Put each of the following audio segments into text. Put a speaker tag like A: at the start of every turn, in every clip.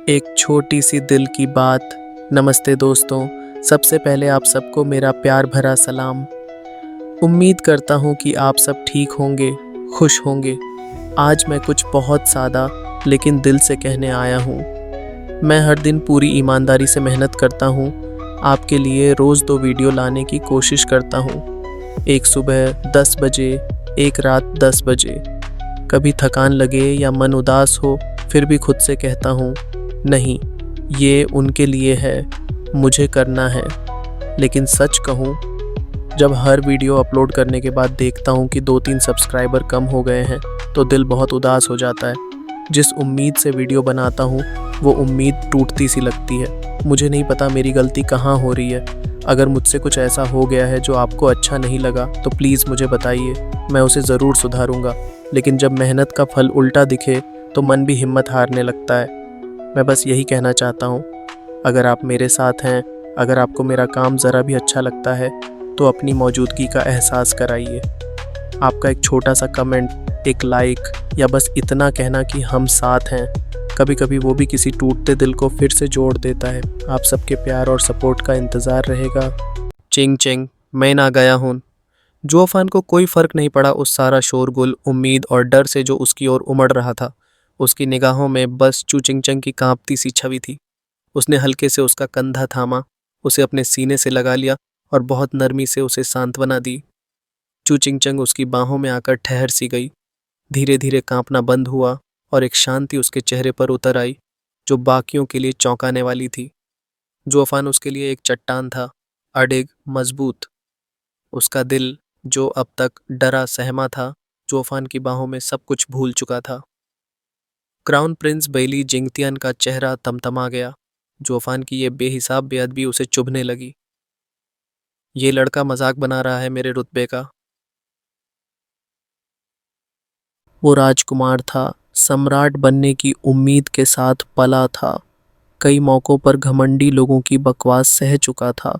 A: एक छोटी सी दिल की बात। नमस्ते दोस्तों, सबसे पहले आप सबको मेरा प्यार भरा सलाम। उम्मीद करता हूँ कि आप सब ठीक होंगे, खुश होंगे। आज मैं कुछ बहुत सादा लेकिन दिल से कहने आया हूँ। मैं हर दिन पूरी ईमानदारी से मेहनत करता हूँ, आपके लिए रोज़ 2 वीडियो लाने की कोशिश करता हूँ। एक सुबह 10 बजे, एक रात 10 बजे। कभी थकान लगे या मन उदास हो, फिर भी खुद से कहता हूँ नहीं, ये उनके लिए है, मुझे करना है। लेकिन सच कहूँ, जब हर वीडियो अपलोड करने के बाद देखता हूँ कि 2-3 सब्सक्राइबर कम हो गए हैं तो दिल बहुत उदास हो जाता है। जिस उम्मीद से वीडियो बनाता हूँ वो उम्मीद टूटती सी लगती है। मुझे नहीं पता मेरी गलती कहाँ हो रही है। अगर मुझसे कुछ ऐसा हो गया है जो आपको अच्छा नहीं लगा तो प्लीज़ मुझे बताइए, मैं उसे ज़रूर सुधारूंगा। लेकिन जब मेहनत का फल उल्टा दिखे तो मन भी हिम्मत हारने लगता है। मैं बस यही कहना चाहता हूँ, अगर आप मेरे साथ हैं, अगर आपको मेरा काम ज़रा भी अच्छा लगता है तो अपनी मौजूदगी का एहसास कराइए। आपका एक छोटा सा कमेंट, एक लाइक या बस इतना कहना कि हम साथ हैं, कभी कभी वो भी किसी टूटते दिल को फिर से जोड़ देता है। आप सबके प्यार और सपोर्ट का इंतज़ार रहेगा। चिंग चिंग, मैं ना गया हूँ। जुओफान को कोई फ़र्क नहीं पड़ा उस सारा शोरगुल, उम्मीद और डर से जो उसकी ओर उमड़ रहा था। उसकी निगाहों में बस चू चिंग चंग की कांपती सी छवि थी। उसने हल्के से उसका कंधा थामा, उसे अपने सीने से लगा लिया और बहुत नरमी से उसे सांत्वना दी। चू चिंग चंग उसकी बाहों में आकर ठहर सी गई। धीरे धीरे कांपना बंद हुआ और एक शांति उसके चेहरे पर उतर आई जो बाकियों के लिए चौंकाने वाली थी। जुओफान उसके लिए एक चट्टान था, अडिग, मजबूत। उसका दिल, जो अब तक डरा सहमा था, जुओफान की बाहों में सब कुछ भूल चुका था। क्राउन प्रिंस बेली जिंगतियन का चेहरा तमतमा गया। जुओफान की ये बेहिसाब बेअदबी उसे चुभने लगी। ये लड़का मजाक बना रहा है मेरे रुतबे का। वो राजकुमार था, सम्राट बनने की उम्मीद के साथ पला था। कई मौक़ों पर घमंडी लोगों की बकवास सह चुका था,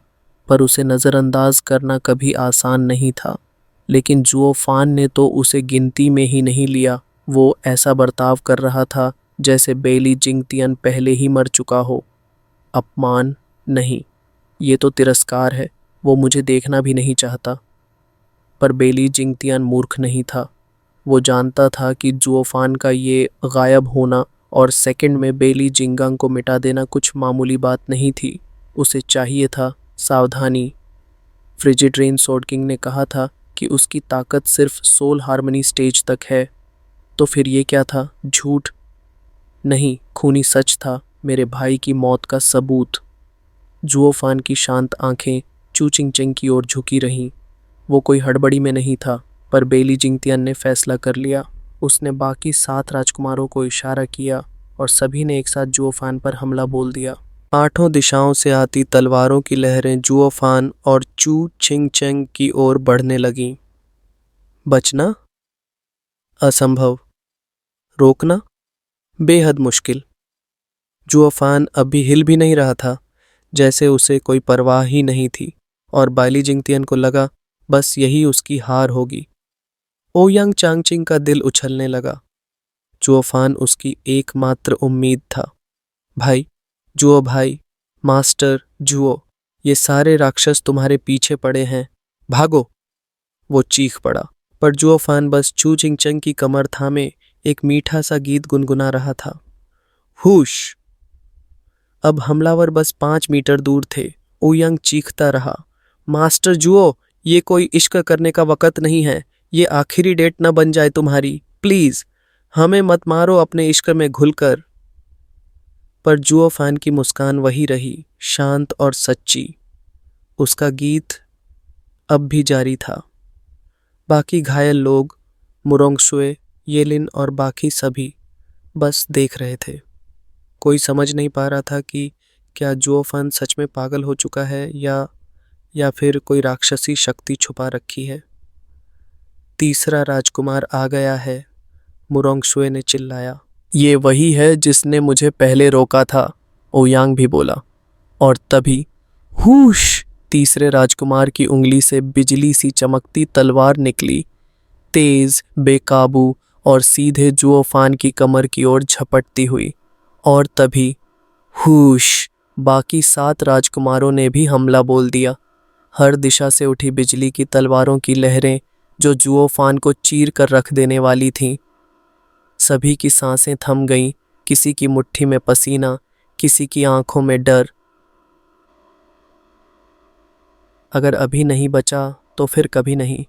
A: पर उसे नज़रअंदाज करना कभी आसान नहीं था। लेकिन जुओफान ने तो उसे गिनती में ही नहीं लिया। वो ऐसा बर्ताव कर रहा था जैसे बेली जिंगतियन पहले ही मर चुका हो। अपमान नहीं, ये तो तिरस्कार है। वो मुझे देखना भी नहीं चाहता। पर बेली जिंगतियन मूर्ख नहीं था। वो जानता था कि जुओफान का ये गायब होना और सेकंड में बेली जिंगांग को मिटा देना कुछ मामूली बात नहीं थी। उसे चाहिए था सावधानी। फ्रिजिड रेन स्वॉर्ड किंग ने कहा था कि उसकी ताकत सिर्फ सोल हार्मनी स्टेज तक है। तो फिर ये क्या था? झूठ नहीं, खूनी सच था, मेरे भाई की मौत का सबूत। जुओफान की शांत आंखें चू चिंग चिंग की ओर झुकी रहीं। वो कोई हड़बड़ी में नहीं था, पर बेली जिंगतियन ने फैसला कर लिया। उसने बाकी 7 राजकुमारों को इशारा किया और सभी ने एक साथ जुओफान पर हमला बोल दिया। 8 दिशाओं से आती तलवारों की लहरें जुओफान और चू चिंग चिंग की ओर बढ़ने लगीं। बचना असंभव, रोकना बेहद मुश्किल। जुओफान अभी हिल भी नहीं रहा था, जैसे उसे कोई परवाह ही नहीं थी, और बाली जिंगतियन को लगा बस यही उसकी हार होगी। ओयांग चांगचिंग का दिल उछलने लगा। जुओफान उसकी एकमात्र उम्मीद था। भाई, जुओ भाई, मास्टर जुओ, ये सारे राक्षस तुम्हारे पीछे पड़े हैं, भागो! वो चीख पड़ा, पर जुओफान बस चू चिंग चंग की कमर थामे एक मीठा सा गीत गुनगुना रहा था। हुश! अब हमलावर बस 5 मीटर दूर थे। ओयांग चीखता रहा, मास्टर जुओ, ये कोई इश्क करने का वक़्त नहीं है। ये आखिरी डेट न बन जाए तुम्हारी, प्लीज हमें मत मारो अपने इश्क में घुलकर। पर जुओफान की मुस्कान वही रही, शांत और सच्ची। उसका गीत अब भी जारी था। बाकी घायल लोग, मुरोंगशुए, येलिन और बाकी सभी बस देख रहे थे। कोई समझ नहीं पा रहा था कि क्या जुओफान सच में पागल हो चुका है या फिर कोई राक्षसी शक्ति छुपा रखी है। तीसरा राजकुमार आ गया है, मुरोंगशुए ने चिल्लाया। ये वही है जिसने मुझे पहले रोका था, ओयांग भी बोला। और तभी हुश! तीसरे राजकुमार की उंगली से बिजली सी चमकती तलवार निकली, तेज, बेकाबू और सीधे जुओफान की कमर की ओर झपटती हुई। और तभी हुश! बाकी 7 राजकुमारों ने भी हमला बोल दिया। हर दिशा से उठी बिजली की तलवारों की लहरें जो जुओफान को चीर कर रख देने वाली थीं। सभी की सांसें थम गईं, किसी की मुट्ठी में पसीना, किसी की आंखों में डर। अगर अभी नहीं बचा तो फिर कभी नहीं।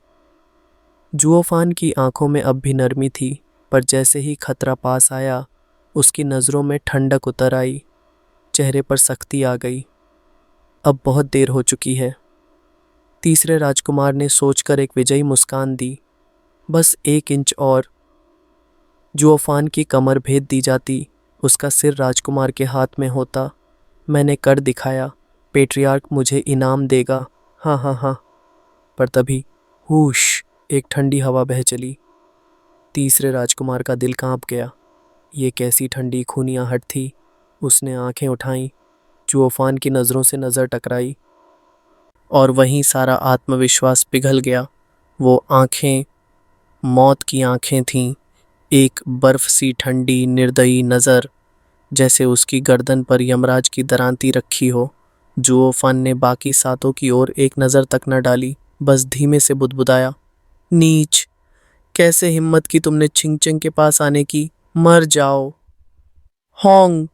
A: जुओफान की आंखों में अब भी नरमी थी, पर जैसे ही खतरा पास आया, उसकी नज़रों में ठंडक उतर आई, चेहरे पर सख्ती आ गई। अब बहुत देर हो चुकी है। तीसरे राजकुमार ने सोचकर एक विजयी मुस्कान दी। बस 1 इंच और। जुओफान की कमर भेद दी जाती, उसका सिर राजकुमार के हाथ में होता। मैंने कर दिखाया, पेट्रियार्क मुझे इनाम देगा। हाँ हाँ हाँ। पर तभी हुश! एक ठंडी हवा बह चली। तीसरे राजकुमार का दिल कांप गया। ये कैसी ठंडी खूनी आहट थी। उसने आंखें उठाईं, जुओफान की नज़रों से नज़र टकराई, और वहीं सारा आत्मविश्वास पिघल गया। वो आंखें मौत की आंखें थीं, एक बर्फ सी ठंडी निर्दयी नज़र, जैसे उसकी गर्दन पर यमराज की दरांती रखी हो। जुओफान ने बाकी 7 की ओर एक नज़र तक न डाली, बस धीमे से बुदबुदाया, नीच! कैसे हिम्मत की तुमने छिंगचंग के पास आने की? मर जाओ! होंग!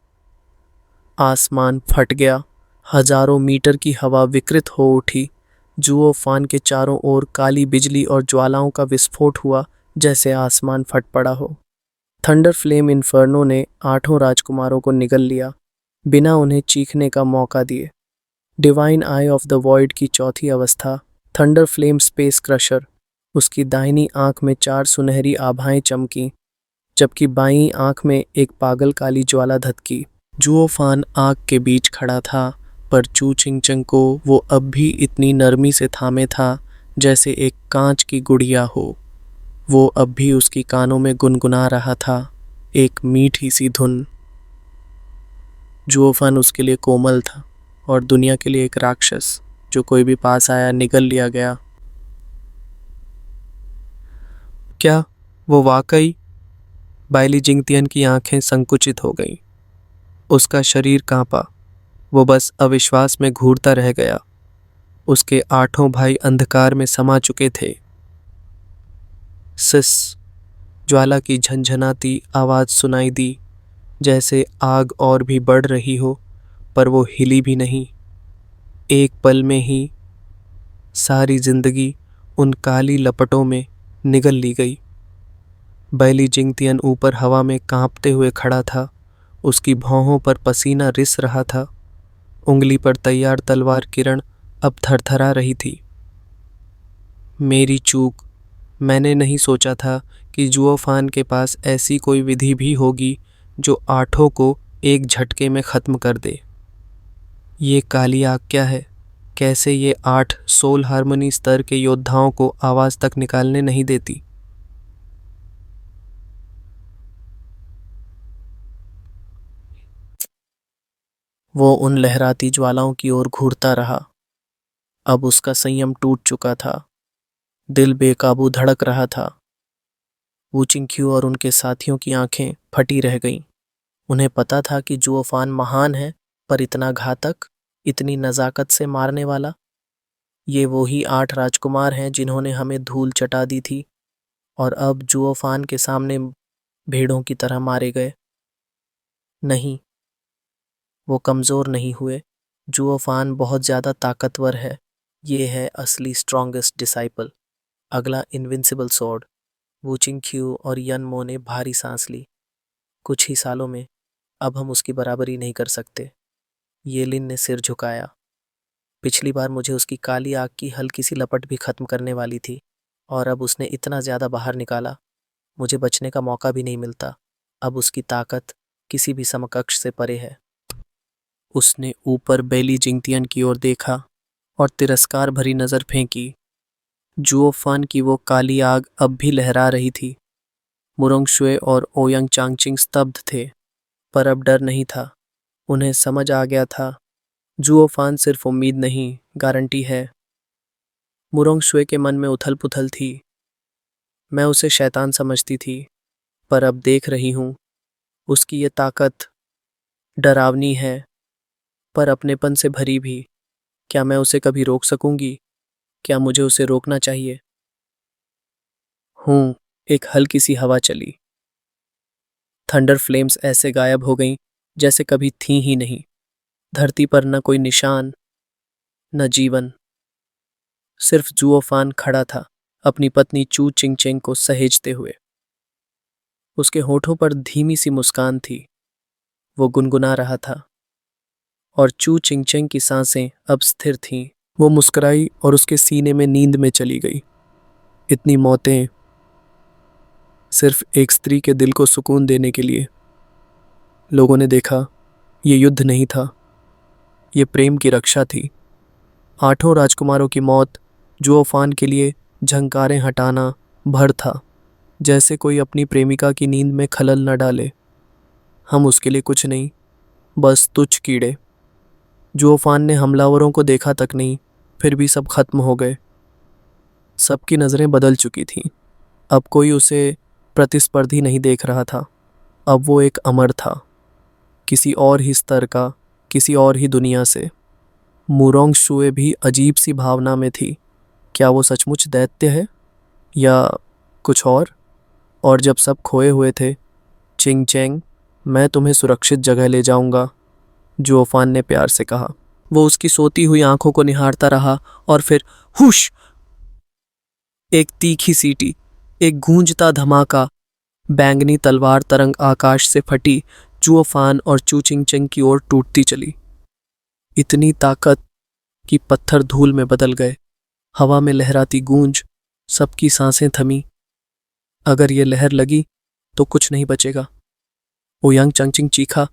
A: आसमान फट गया। हजारों मीटर की हवा विकृत हो उठी। जुओफान के चारों ओर काली बिजली और ज्वालाओं का विस्फोट हुआ, जैसे आसमान फट पड़ा हो। थंडर फ्लेम इन्फर्नो ने 8 राजकुमारों को निगल लिया, बिना उन्हें चीखने का मौका दिए। Divine I of the void की चौथी अवस्था, थंडर फ्लेम स्पेस क्रशर। उसकी दाहिनी आंख में 4 सुनहरी आभाएं चमकीं, जबकि बाईं आंख में एक पागल काली ज्वाला धधकी। जुओफान आग के बीच खड़ा था, पर चू चिंगचंग को वो अब भी इतनी नरमी से थामे था, जैसे एक कांच की गुड़िया हो। वो अब भी उसकी कानों में गुनगुना रहा था, एक मीठी सी धुन। जुओफान उसके लिए कोमल था, और दुनिया के लिए एक राक्षस, जो कोई भी पास आया निगल लिया गया। क्या वो वाकई? बाइली जिंगतियन की आंखें संकुचित हो गईं। उसका शरीर कांपा। वो बस अविश्वास में घूरता रह गया। उसके 8 भाई अंधकार में समा चुके थे। सिस! ज्वाला की झंझनाती आवाज सुनाई दी, जैसे आग और भी बढ़ रही हो, पर वो हिली भी नहीं। एक पल में ही सारी जिंदगी उन काली लपटों में निगल ली गई। बैली जिंगतियन ऊपर हवा में कांपते हुए खड़ा था। उसकी भौहों पर पसीना रिस रहा था। उंगली पर तैयार तलवार किरण अब थरथरा रही थी। मेरी चूक। मैंने नहीं सोचा था कि जुओफान के पास ऐसी कोई विधि भी होगी जो 8 को एक झटके में ख़त्म कर दे। ये काली आग क्या है? कैसे ये 8 सोल हार्मनी स्तर के योद्धाओं को आवाज़ तक निकालने नहीं देती? वो उन लहराती ज्वालाओं की ओर घूरता रहा। अब उसका संयम टूट चुका था। दिल बेकाबू धड़क रहा था। वू चिंग्क्यू और उनके साथियों की आंखें फटी रह गईं। उन्हें पता था कि जुओफान महान है, पर इतना घातक, इतनी नज़ाकत से मारने वाला। ये वो ही 8 राजकुमार हैं जिन्होंने हमें धूल चटा दी थी, और अब जुओफान के सामने भेड़ों की तरह मारे गए। नहीं, वो कमज़ोर नहीं हुए। जुओफान बहुत ज़्यादा ताकतवर है। ये है असली स्ट्रॉन्गेस्ट डिसाइपल, अगला इनविंसिबल स्वॉर्ड। वू चिंग्क्यू और यन मो ने भारी सांस ली। कुछ ही सालों में अब हम उसकी बराबरी नहीं कर सकते। ये लिन ने सिर झुकाया। पिछली बार मुझे उसकी काली आग की हल्की सी लपट भी खत्म करने वाली थी, और अब उसने इतना ज़्यादा बाहर निकाला, मुझे बचने का मौका भी नहीं मिलता। अब उसकी ताकत किसी भी समकक्ष से परे है। उसने ऊपर बेली जिंगतियन की ओर देखा और तिरस्कार भरी नज़र फेंकी। जुओफान की वो काली आग अब भी लहरा रही थी। मुरोंगशुए और ओयंग चांगचिंग स्तब्ध थे, पर अब डर नहीं था। उन्हें समझ आ गया था, जुओफान सिर्फ उम्मीद नहीं, गारंटी है। मुरोंगशुए के मन में उथल पुथल थी। मैं उसे शैतान समझती थी, पर अब देख रही हूँ, उसकी ये ताकत डरावनी है, पर अपनेपन से भरी भी। क्या मैं उसे कभी रोक सकूंगी? क्या मुझे उसे रोकना चाहिए? एक हल्की सी हवा चली। थंडर फ्लेम्स ऐसे गायब हो गईं जैसे कभी थी ही नहीं। धरती पर न कोई निशान, न जीवन। सिर्फ जुओफान खड़ा था, अपनी पत्नी चू चिंग चिंग को सहेजते हुए। उसके होठों पर धीमी सी मुस्कान थी। वो गुनगुना रहा था और चू चिंग चिंग की सांसें अब स्थिर थीं। वो मुस्कुराई और उसके सीने में नींद में चली गई। इतनी मौतें सिर्फ एक स्त्री के दिल को सुकून देने के लिए। लोगों ने देखा, ये युद्ध नहीं था, ये प्रेम की रक्षा थी। 8 राजकुमारों की मौत जुओफान के लिए झंकारें हटाना भर था, जैसे कोई अपनी प्रेमिका की नींद में खलल न डाले। हम उसके लिए कुछ नहीं, बस तुच्छ कीड़े। जुओफान ने हमलावरों को देखा तक नहीं, फिर भी सब खत्म हो गए। सबकी नज़रें बदल चुकी थीं। अब कोई उसे प्रतिस्पर्धी नहीं देख रहा था। अब वो एक अमर था, किसी और ही स्तर का, किसी और ही दुनिया से। मुरोंग शुए भी अजीब सी भावना में थी। क्या वो सचमुच दैत्य है या कुछ और जब सब खोए हुए थे, चिंग चैंग, मैं तुम्हें सुरक्षित जगह ले जाऊंगा, जुओफान ने प्यार से कहा। वो उसकी सोती हुई आंखों को निहारता रहा और फिर हुश! एक तीखी सीटी, एक गूंजता धमाका। बैंगनी तलवार तरंग आकाश से फटी, जुओफान और चू चिंग चिंग की ओर टूटती चली। इतनी ताकत कि पत्थर धूल में बदल गए। हवा में लहराती गूंज, सबकी सांसें थमी। अगर ये लहर लगी तो कुछ नहीं बचेगा। ओयांग चंगचिंग चीखा,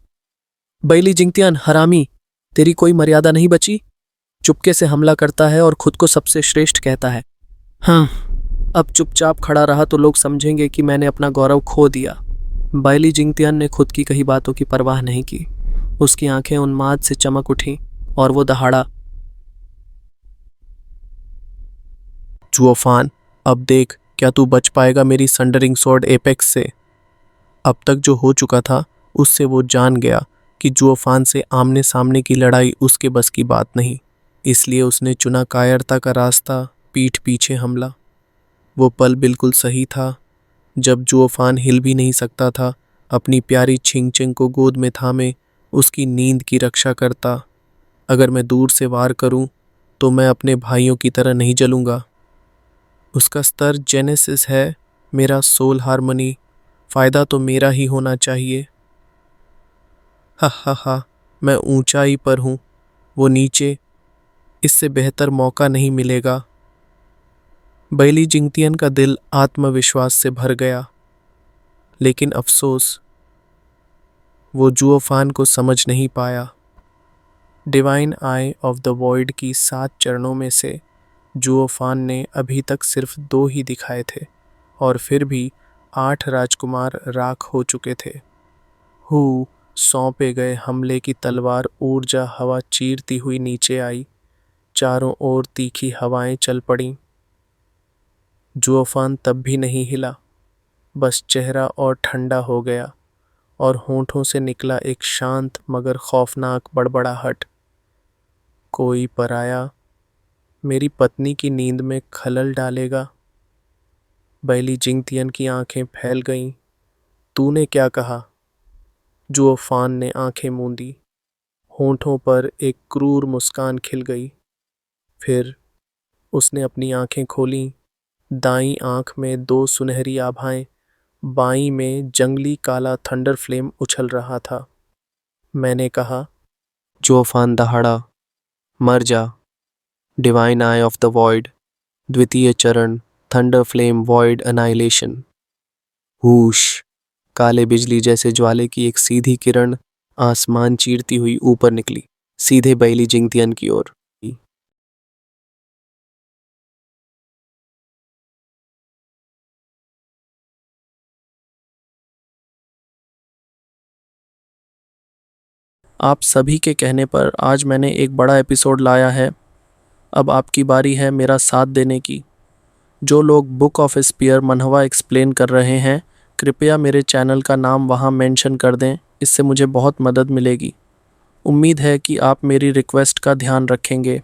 A: बैली जिंगतियान हरामी, तेरी कोई मर्यादा नहीं बची। चुपके से हमला करता है और खुद को सबसे श्रेष्ठ कहता है। हाँ, अब चुपचाप खड़ा रहा तो लोग समझेंगे कि मैंने अपना गौरव खो दिया। बैली जिंगतियान ने खुद की कही बातों की परवाह नहीं की। उसकी आंखें उन्माद से चमक उठी और वो दहाड़ा, जुओफान, अब देख, क्या तू बच पाएगा मेरी संडरिंग स्वॉर्ड एपेक्स से? अब तक जो हो चुका था उससे वो जान गया कि जुओफान से आमने सामने की लड़ाई उसके बस की बात नहीं। इसलिए उसने चुना कायरता का रास्ता, पीठ पीछे हमला। वो पल बिल्कुल सही था जब जुओफान हिल भी नहीं सकता था, अपनी प्यारी छिंग चिंग को गोद में थामे उसकी नींद की रक्षा करता। अगर मैं दूर से वार करूं तो मैं अपने भाइयों की तरह नहीं जलूंगा। उसका स्तर जेनेसिस है, मेरा सोल हार्मनी। फायदा तो मेरा ही होना चाहिए। हा हा हा, मैं ऊंचाई पर हूँ, वो नीचे। इससे बेहतर मौका नहीं मिलेगा। बैली जिंगतियन का दिल आत्मविश्वास से भर गया। लेकिन अफसोस, वो जुओफान को समझ नहीं पाया। Divine I of the void की 7 चरणों में से जुओफान ने अभी तक सिर्फ 2 ही दिखाए थे, और फिर भी 8 राजकुमार राख हो चुके थे। सौंपे गए हमले की तलवार ऊर्जा हवा चीरती हुई नीचे आई। चारों ओर तीखी हवाएं चल पड़ीं। जुओफान तब भी नहीं हिला, बस चेहरा और ठंडा हो गया और होंठों से निकला एक शांत मगर खौफनाक बड़बड़ाहट। कोई पराया मेरी पत्नी की नींद में खलल डालेगा। बैली जिंगतियन की आंखें फैल गईं। तूने क्या कहा? जुओफान ने आंखें मूंदी। होंठों पर एक क्रूर मुस्कान खिल गई। फिर उसने अपनी आंखें खोलीं। दाईं आंख में 2 सुनहरी आभाएं, बाईं में जंगली काला थंडर फ्लेम उछल रहा था। मैंने कहा, जुओफान दहाड़ा, मर जा। Divine I of the void, द्वितीय चरण, थंडर फ्लेम वॉइड अनाइलेशन। हूश! काले बिजली जैसे ज्वाले की एक सीधी किरण आसमान चीरती हुई ऊपर निकली, सीधे बैली जिंगतियन की ओर। आप सभी के कहने पर आज मैंने एक बड़ा एपिसोड लाया है। अब आपकी बारी है मेरा साथ देने की। जो लोग बुक ऑफ स्पीयर मनहवा एक्सप्लेन कर रहे हैं, कृपया मेरे चैनल का नाम वहां मेंशन कर दें, इससे मुझे बहुत मदद मिलेगी। उम्मीद है कि आप मेरी रिक्वेस्ट का ध्यान रखेंगे।